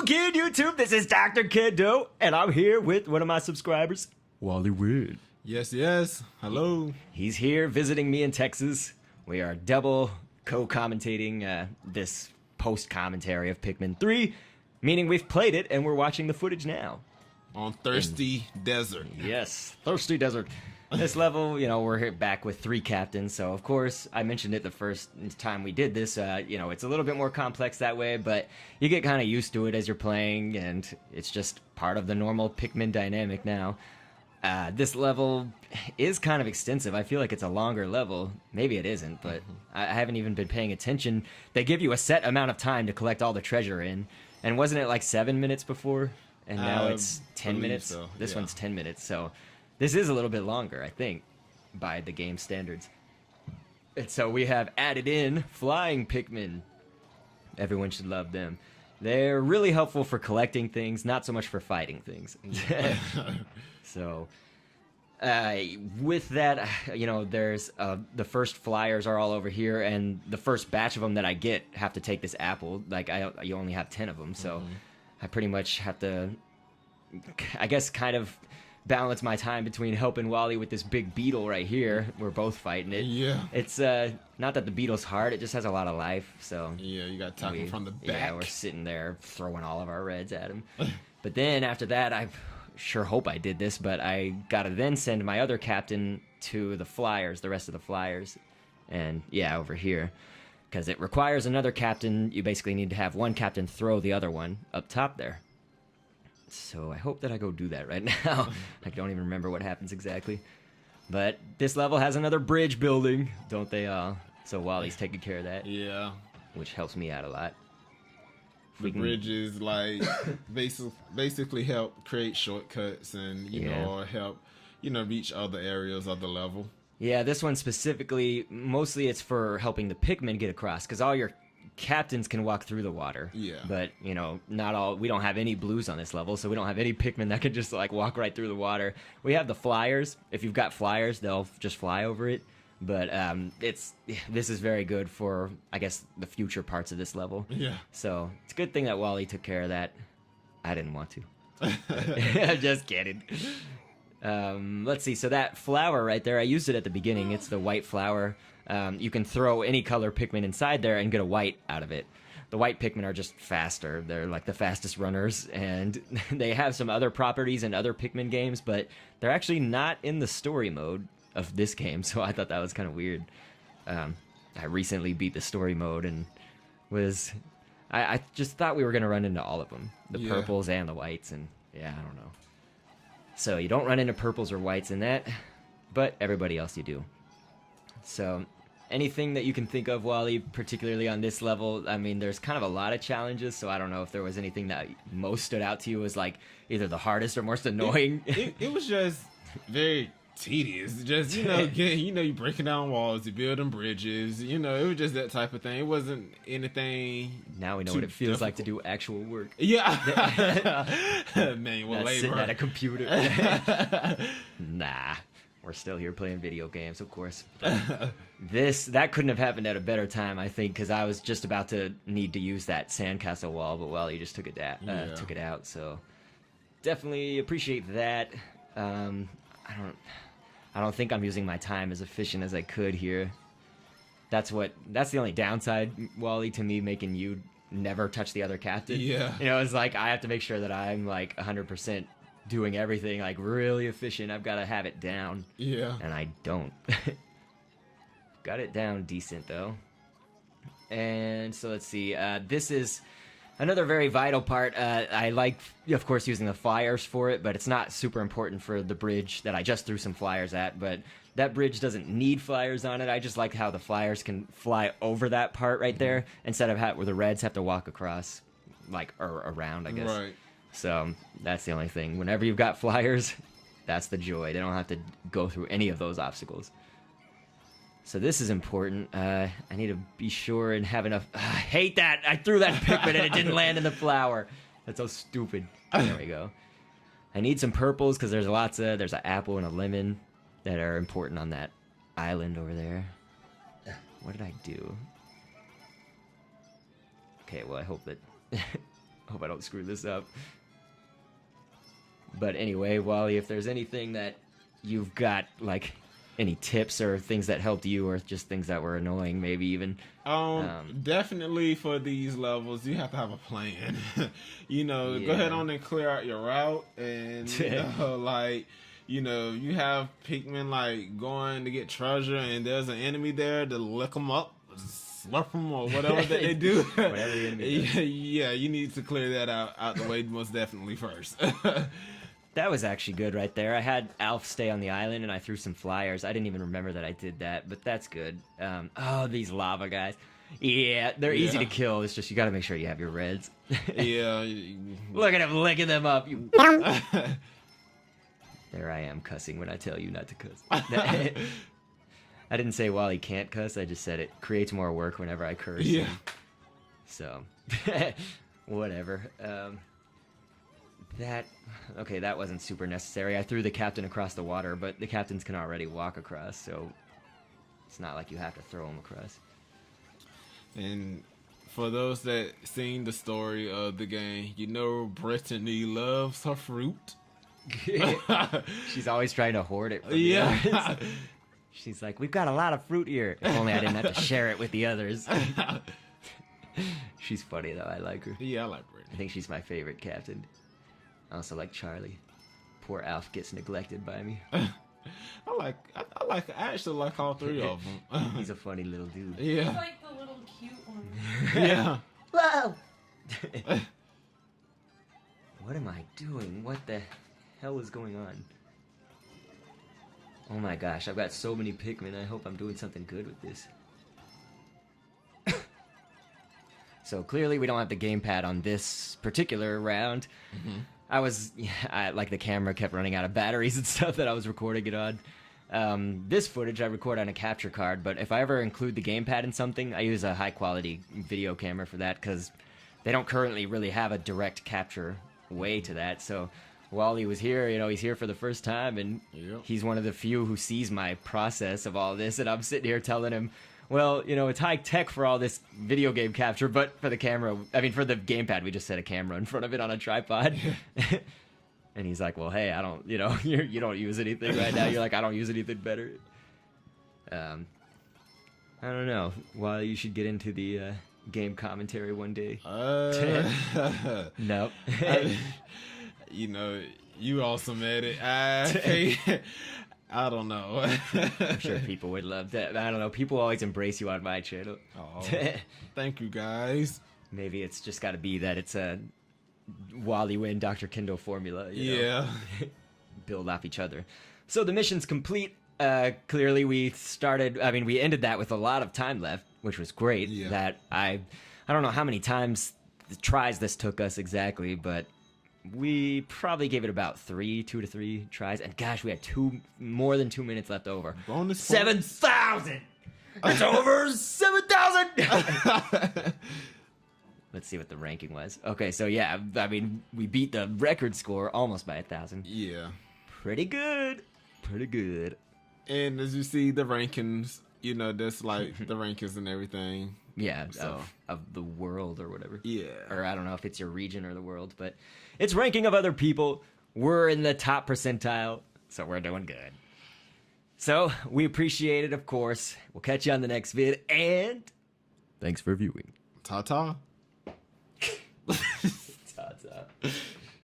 again, YouTube. This is Dr. Kendo, and I'm here with one of my subscribers, Wally. Yes, yes. Hello. He's here visiting me in Texas. We are double co-commentating this post-commentary of Pikmin 3, meaning we've played it and we're watching the footage now. On Thirsty Desert. Yes, Thirsty Desert. This level, you know, we're here back with 3 captains, so of course, I mentioned it the first time we did this, you know, it's a little bit more complex that way, but you get kind of used to it as you're playing, and it's just part of the normal Pikmin dynamic now. This level is kind of extensive. I feel like it's a longer level. Maybe it isn't, but I haven't even been paying attention. They give you a set amount of time to collect all the treasure in, and wasn't it like 7 minutes before? And now it's 10 minutes? So, this yeah. one's 10 minutes, so this is a little bit longer, I think, by the game standards. And so we have added in flying Pikmin. Everyone should love them. They're really helpful for collecting things, not so much for fighting things. So, with that, you know, there's the first flyers are all over here, and the first batch of them that I get have to take this apple. Like, you only have 10 of them, so I pretty much have to, I guess, kind of balance my time between helping Wally with this big beetle right here. We're both fighting it. Yeah. It's not that the beetle's hard, it just has a lot of life, so Yeah, you got to tackle him from the back. yeah, we're sitting there throwing all of our reds at him. But then after that, I sure hope I did this, but I gotta then send my other captain to the flyers, the rest of the flyers, and yeah, over here, because it requires another captain. You basically need to have one captain throw the other one up top there. So I hope that I go do that right now. I don't even remember what happens exactly. But this level has another bridge building, don't they all? So Wally's taking care of that, Yeah. which helps me out a lot. The bridges, like, basically help create shortcuts and, you know, or help, you know, reach other areas of the level. Yeah, this one specifically, mostly it's for helping the Pikmin get across, because all your captains can walk through the water. Yeah. But, you know, not all, we don't have any blues on this level, so we don't have any Pikmin that can just, like, walk right through the water. We have the flyers. If you've got flyers, they'll just fly over it. But this is very good for, I guess, the future parts of this level. Yeah. So it's a good thing that Wally took care of that. I didn't want to. I'm just kidding. Let's see. So that flower right there, I used it at the beginning. It's the white flower. You can throw any color Pikmin inside there and get a white out of it. The white Pikmin are just faster. They're like the fastest runners, and they have some other properties in other Pikmin games, but they're actually not in the story mode of this game, so I thought that was kind of weird. I recently beat the story mode and I just thought we were going to run into all of them, the purples and the whites, and yeah, I don't know. So you don't run into purples or whites in that, but everybody else you do. So anything that you can think of, Wally, particularly on this level, I mean, there's kind of a lot of challenges, so I don't know if there was anything that most stood out to you as like either the hardest or most annoying. It was just very tedious. Just, you know, you're breaking down walls, you're building bridges, you know, it was just that type of thing. It wasn't anything. Now we know what it feels like to do actual work. Yeah. Manual labor. Sitting at a computer. Nah, we're still here playing video games, of course. That couldn't have happened at a better time, I think, because I was just about to need to use that sandcastle wall, but well, you just took it out. So definitely appreciate that. I don't think I'm using my time as efficient as I could here. That's the only downside, Wally, to me making you never touch the other captain. Yeah. You know, it's like I have to make sure that I'm like 100% doing everything like really efficient. I've got to have it down. Yeah. And I don't. Got it down decent though. And so let's see. This is another very vital part. I like, of course, using the flyers for it, but it's not super important for the bridge that I just threw some flyers at. But that bridge doesn't need flyers on it. I just like how the flyers can fly over that part right there instead of where the reds have to walk across, like, or around, I guess. Right. So that's the only thing. Whenever you've got flyers, that's the joy. They don't have to go through any of those obstacles. So this is important. I need to be sure and have enough. I hate that. I threw that Pikmin and it didn't land in the flower. That's so stupid. There we go. I need some purples because there's an apple and a lemon that are important on that island over there. What did I do? Okay, well, I hope I don't screw this up. But anyway, Wally, if there's anything that you've got, like, any tips or things that helped you, or just things that were annoying, maybe even. Definitely for these levels, you have to have a plan. Go ahead on and clear out your route, and you have Pikmin like going to get treasure, and there's an enemy there to lick them up, slurp them, or whatever that they do. Whatever the enemy does. Yeah, you need to clear that out the way most definitely first. That was actually good right there. I had Alf stay on the island, and I threw some flyers. I didn't even remember that I did that, but that's good. These lava guys. Yeah, they're easy to kill. It's just you got to make sure you have your reds. Yeah. Look at him licking them up. There I am cussing when I tell you not to cuss. I didn't say Wally can't cuss. I just said it creates more work whenever I curse. Yeah. So, whatever. That wasn't super necessary. I threw the captain across the water, but the captains can already walk across, so it's not like you have to throw them across. And for those that seen the story of the game, Brittany loves her fruit. She's always trying to hoard it. Yeah. She's like, we've got a lot of fruit here. If only I didn't have to share it with the others. She's funny, though. I like her. Yeah, I like Brittany. I think she's my favorite captain. I also like Charlie. Poor Alf gets neglected by me. I actually like all three of them. He's a funny little dude. Yeah. He's like the little cute one. Yeah. Whoa! What am I doing? What the hell is going on? Oh my gosh, I've got so many Pikmin. I hope I'm doing something good with this. So clearly we don't have the gamepad on this particular round. Mm-hmm. Like the camera kept running out of batteries and stuff that I was recording it on. This footage I record on a capture card, but if I ever include the gamepad in something, I use a high quality video camera for that because they don't currently really have a direct capture way to that. So Wally was here, he's here for the first time, and he's one of the few who sees my process of all this, and I'm sitting here telling him, well, it's high tech for all this video game capture, but for the gamepad, we just set a camera in front of it on a tripod. And he's like, well, hey, I don't, you don't use anything right now. You're like, I don't use anything better. I don't know. Well, you should get into the game commentary one day. Nope. You awesome at it. I don't know. I'm sure people would love that. I don't know. People always embrace you on my channel. Oh, thank you, guys. Maybe it's just got to be that it's a Wally win Dr. Kendo formula. Yeah. Build off each other. So the mission's complete. Clearly we ended that with a lot of time left, which was great. Yeah. That I don't know how many tries this took us exactly, but we probably gave it about 2 to 3 tries, and gosh, we had more than 2 minutes left over. Bonus 7,000. It's over 7,000. Let's see what the ranking was. Okay, so yeah, we beat the record score almost by 1,000. Yeah. Pretty good. And as you see the rankings, that's like the rankings and everything. Yeah, So. of the world or whatever. Yeah. Or I don't know if it's your region or the world, but it's ranking of other people. We're in the top percentile, so we're doing good. So we appreciate it, of course. We'll catch you on the next vid, and thanks for viewing. Ta-ta. Ta-ta.